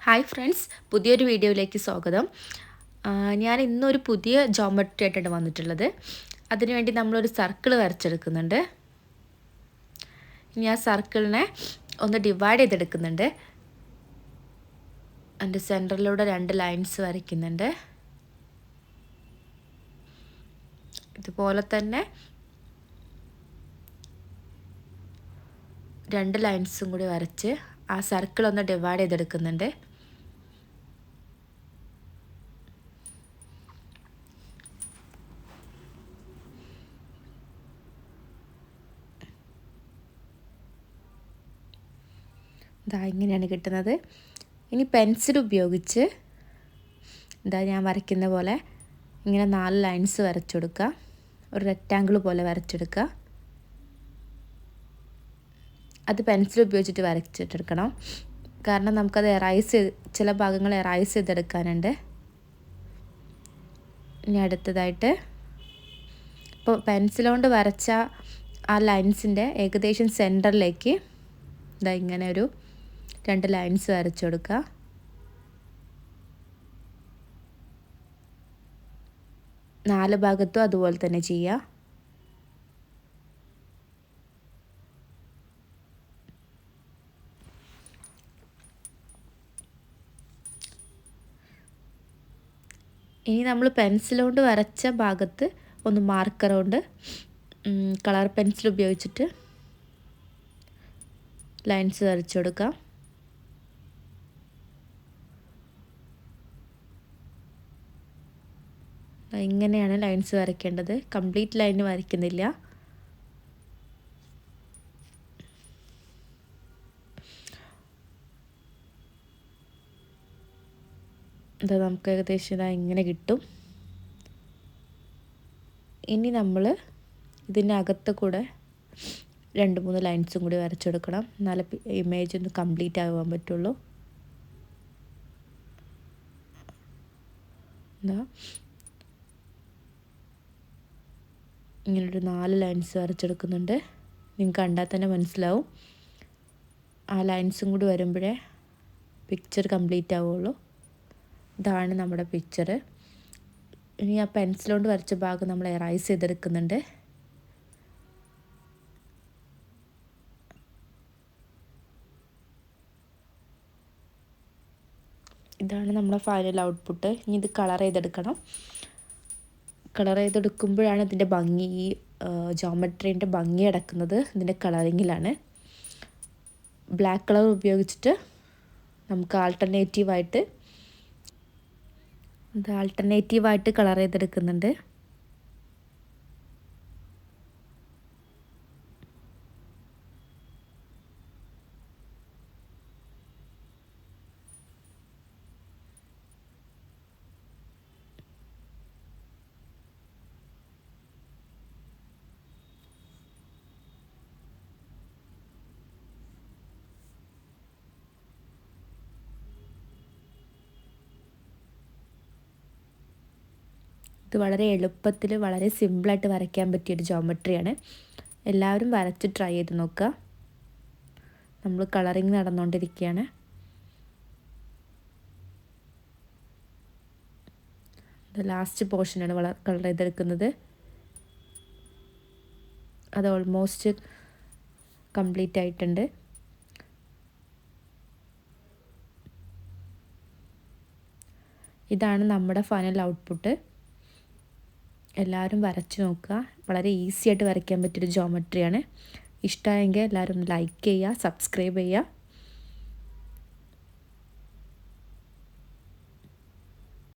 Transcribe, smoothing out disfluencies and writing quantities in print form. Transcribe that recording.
Hi friends, പുതിയൊരു വീഡിയോയിലേക്ക് സ്വാഗതം. ഞാൻ ഇന്നൊരു പുതിയ ജോമെട്രി ആയിട്ടാണ് വന്നിട്ടുള്ളത്. അതിനുവേണ്ടി നമ്മളൊരു സർക്കിൾ വരച്ചെടുക്കുന്നുണ്ട്. ഇനി ആ സർക്കിളിനെ ഒന്ന് ഡിവൈഡ് ചെയ്തെടുക്കുന്നുണ്ട്. അതിൻ്റെ സെൻറ്ററിലൂടെ 2 ലൈൻസ് വരയ്ക്കുന്നുണ്ട്. ഇതുപോലെ തന്നെ 2 ലൈൻസും കൂടി വരച്ച് ആ സർക്കിൾ ഒന്ന് ഡിവൈഡ് ചെയ്തെടുക്കുന്നുണ്ട്. ഇതാ ഇങ്ങനെയാണ് കിട്ടുന്നത്. ഇനി പെൻസിൽ ഉപയോഗിച്ച് ഞാൻ വരയ്ക്കുന്ന പോലെ ഇങ്ങനെ 4 ലൈൻസ് വരച്ചു കൊടുക്കുക. ഒരു റെക്റ്റാങ്കിൾ പോലെ വരച്ചെടുക്കുക. അത് പെൻസിൽ ഉപയോഗിച്ചിട്ട് വരച്ചിട്ടെടുക്കണം. കാരണം നമുക്കത് ചില ഭാഗങ്ങൾ എറൈസ് ചെയ്തെടുക്കാനുണ്ട്. ഇനി അടുത്തതായിട്ട് ഇപ്പോൾ പെൻസിൽ കൊണ്ട് വരച്ച ആ ലൈൻസിൻ്റെ ഏകദേശം സെൻറ്ററിലേക്ക് ഇങ്ങനെ ഒരു 2 ലൈൻസ് വരച്ചു കൊടുക്കുക. നാല് ഭാഗത്തും അതുപോലെ തന്നെ ചെയ്യുക. ഇനി നമ്മൾ പെൻസിൽ കൊണ്ട് വരച്ച ഭാഗത്ത് ഒന്ന് മാർക്കർ കൊണ്ട് കളർ പെൻസിൽ ഉപയോഗിച്ചിട്ട് ലൈൻസ് വരച്ചു കൊടുക്കാം. ഇങ്ങനെയാണ് ലൈൻസ് വരയ്ക്കേണ്ടത്. കംപ്ലീറ്റ് ലൈൻ വരയ്ക്കുന്നില്ല. ഇത് നമുക്ക് ഏകദേശം ഇങ്ങനെ കിട്ടും. ഇനി നമ്മൾ ഇതിൻ്റെ അകത്ത് കൂടെ 2-3 ലൈൻസും കൂടി വരച്ചെടുക്കണം. എന്നാലേ ഇമേജ് ഒന്ന് കംപ്ലീറ്റ് ആവാൻ പറ്റുള്ളൂ. ഇങ്ങനൊരു 4 ലൈൻസ് വരച്ചെടുക്കുന്നുണ്ട്. നിങ്ങൾക്ക് കണ്ടാൽ തന്നെ മനസ്സിലാവും. ആ ലൈൻസും കൂടി വരുമ്പോഴേ പിക്ചർ കംപ്ലീറ്റ് ആവുള്ളൂ. ഇതാണ് നമ്മുടെ പിക്ചർ. ഇനി ആ പെൻസിൽ കൊണ്ട് വരച്ച ഭാഗം നമ്മൾ എറൈസ് ചെയ്തെടുക്കുന്നുണ്ട്. ഇതാണ് നമ്മുടെ ഫൈനൽ ഔട്ട്പുട്ട്. ഇനി ഇത് കളർ ചെയ്തെടുക്കണം. കളർ ചെയ്തെടുക്കുമ്പോഴാണ് ഇതിൻ്റെ ഭംഗി, ഈ ജോമെട്രീൻ്റെ ഭംഗി അടക്കുന്നത് ഇതിൻ്റെ കളറിങ്ങിലാണ്. ബ്ലാക്ക് കളർ ഉപയോഗിച്ചിട്ട് നമുക്ക് ആൾട്ടർനേറ്റീവായിട്ട് കളർ ചെയ്തെടുക്കുന്നുണ്ട്. ഇത് വളരെ എളുപ്പത്തിൽ വളരെ സിമ്പിളായിട്ട് വരയ്ക്കാൻ പറ്റിയൊരു ജോമെട്രിയാണ്. എല്ലാവരും വരച്ച് ട്രൈ ചെയ്ത് നോക്കുക. നമ്മൾ കളറിങ് നടന്നുകൊണ്ടിരിക്കുകയാണ്. ലാസ്റ്റ് പോർഷനാണ് കളർ ചെയ്തെടുക്കുന്നത്. അത് ഓൾമോസ്റ്റ് കംപ്ലീറ്റ് ആയിട്ടുണ്ട്. ഇതാണ് നമ്മുടെ ഫൈനൽ ഔട്ട്പുട്ട്. എല്ലാവരും വരച്ച് നോക്കുക. വളരെ ഈസി ആയിട്ട് വരയ്ക്കാൻ പറ്റിയൊരു ജോമെട്രിയാണ്. ഇഷ്ടമായെങ്കിൽ എല്ലാവരും ഒന്ന് ലൈക്ക് ചെയ്യുക, സബ്സ്ക്രൈബ് ചെയ്യുക.